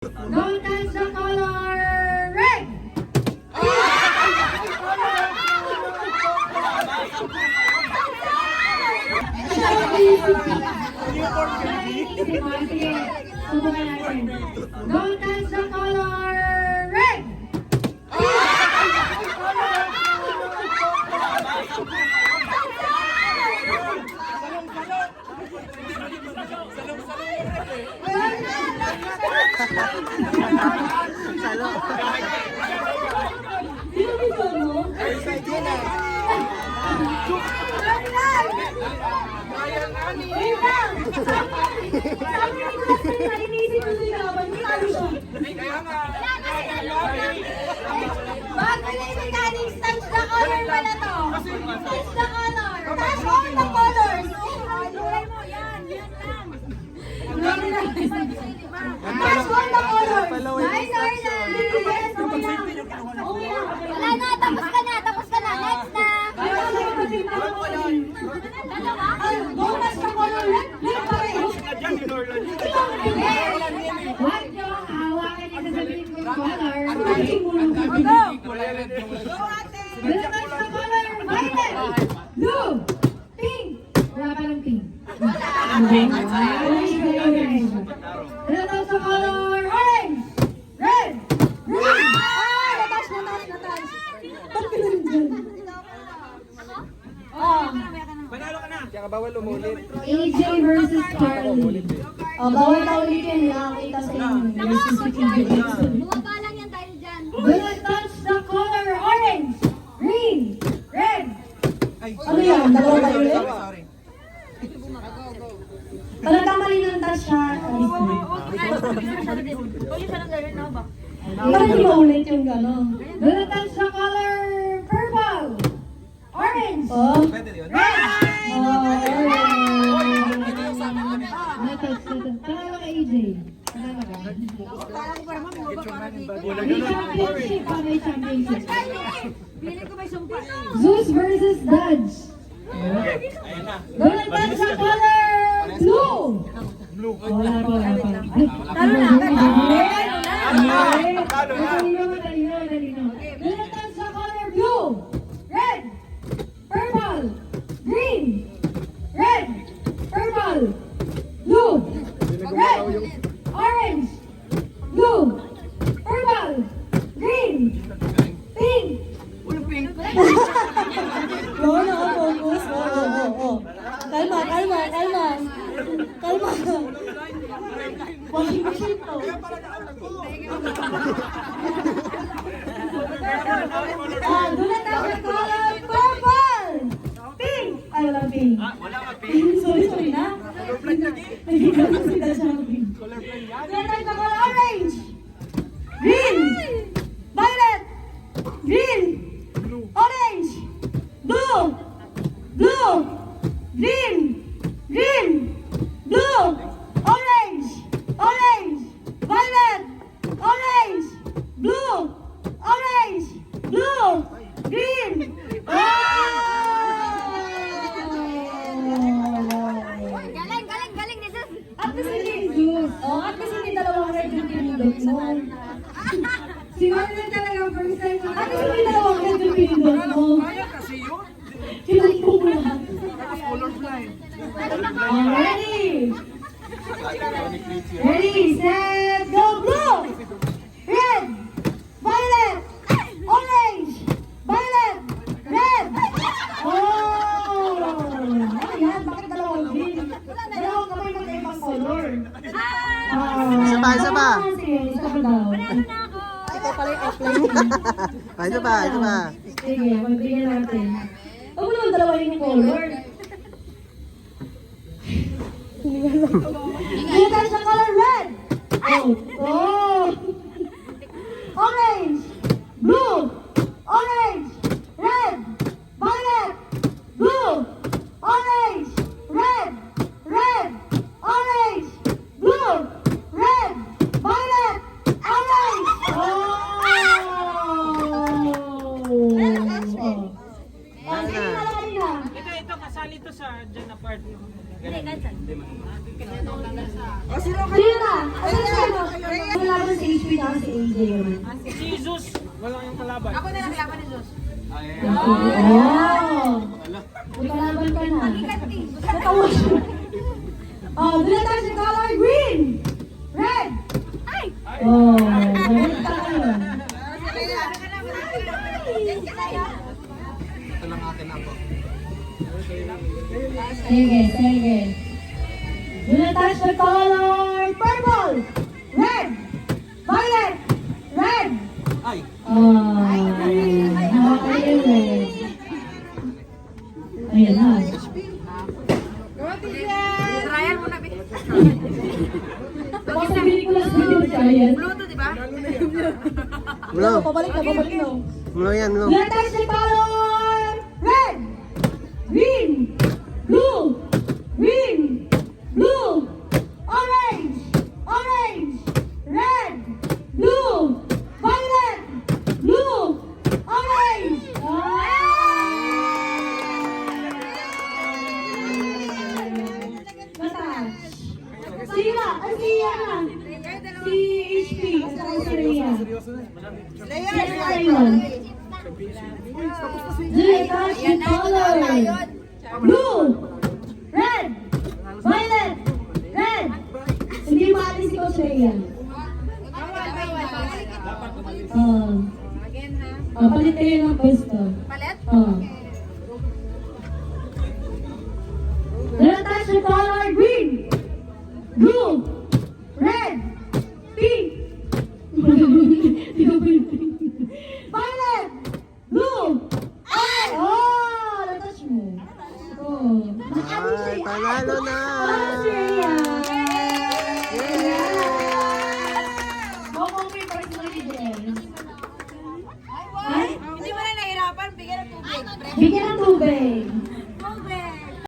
Don't touch the color red! Don't touch the color red! Touch the color pala to. Touch the color. Touch all the colors. Touch all the colors. Nice, Arna. Yes, okay lang. Wala na, tapos ka na. Next na. Dalawa? Don't touch the color. Meron pa rin. Huwag niyo hawakan yung sasabihin ko yung color. Go! Don't touch the color violet, blue, pink. Wala pa lang pink. Don't touch the color orange, red, green. Natouch. Ba't ganun dyan? Kaya bawal umulit. AJ versus Carly. Bawal ka ulit yan. Nakakita sa inyo. Bumaba lang yan dahil dyan. Do not touch the color orange, green, red. Ano yan? Dalawa tayo ulit? Sorry. Pag nagkamali ng touch ha, alis na. Parang di ba ulit yung gano'n? Do not touch the color purple, orange, Oh. Pwede yun. red. Oh, Panalo ka AJ. Panalo ka. May championship pa, may championship. Zeus versus Dodge. Don't touch the color blue. Blue. Wala pa. Ay, Talo na. Talino. Don't touch the color blue, red, purple, green, red, purple, blue, red, orange, blue, purple, green, pink. Oo, focus. Oo. Kalma. Washing machine to. Do not touch the color purple. Pink. Ay, wala pink. Wala ka pink. Sorry na. Nagiging ako si Dasha ng pink. Do not touch the color orange. Green. Violet. Green. Orange. Blue. Green. Blue. Orange. Violet. Orange. Blue. Green. Galing. This is... At least hindi dalawang red yung pinindot mo. Si Marlon talaga first time na. At least hindi dalawang red yung pinindot mo. Kaya kasi yun. Kinalipo mo lahat. Tapos colorblind. Ready, set, go, Blue. Red. Violet. Orange. Violet. Red. Oh! Ano yan? Bakit dalawang green? Dalawang kamay magkaibang color. Isa pa. Sige, isa pa daw. Ikaw pala yung offline. Isa pa. Sige, magbigyan natin. Huwag mo naman dalawa yung color. Dito sa color red. Oh. Orange. Blue. Orange. Red. Violet. Blue. Orange. Red. Orange. Blue. Red. Violet. Orange. Oh. Sige na kanina. Ito, kasali to sa dyan na part. Sino na? Ano si HP at si AJ naman. Si Jesus, wala yung kalaban. Ako na lang laban ni Diyos. Oh! May kalaban ka na. Natawa siya. Oh, doon tayo sa color green. Red. Oh, balik tayo. Ito lang akin ako. Sige. Doon tayo sa color purple. Red. Violet. Red. Ay! Oh, nakakain eh. Ayan na. Trial mo na, Bi. Baka sabihin ko lang sa video ka yan. Blue to, di ba? Blue. Pabalik na. Blue yan, blue. Doon tayo sa color red. Green. Blue. Green. Blue. Orange. Orange. Red. Blue. Violet. Blue. Orange. Mataas. Sila. Ay, siya na. Si HP. At saka si Rhea. Yes, Raymond. Doon tayo sa color blue. Red. Violet. Red. Hindi maalis si Coach Rhea. Palit kayo ng pwesto. Palit? Doon tayo sa color green. Blue. Red. Pink. Violet. Blue. Orange. Oh, natouch mo. Oh. Ay, panalo na! Panalo si Rhea. Mukhang may first grade din. Ay? Hindi mo na nahirapan, bigyan ng tubig. Bigyan ng tubig.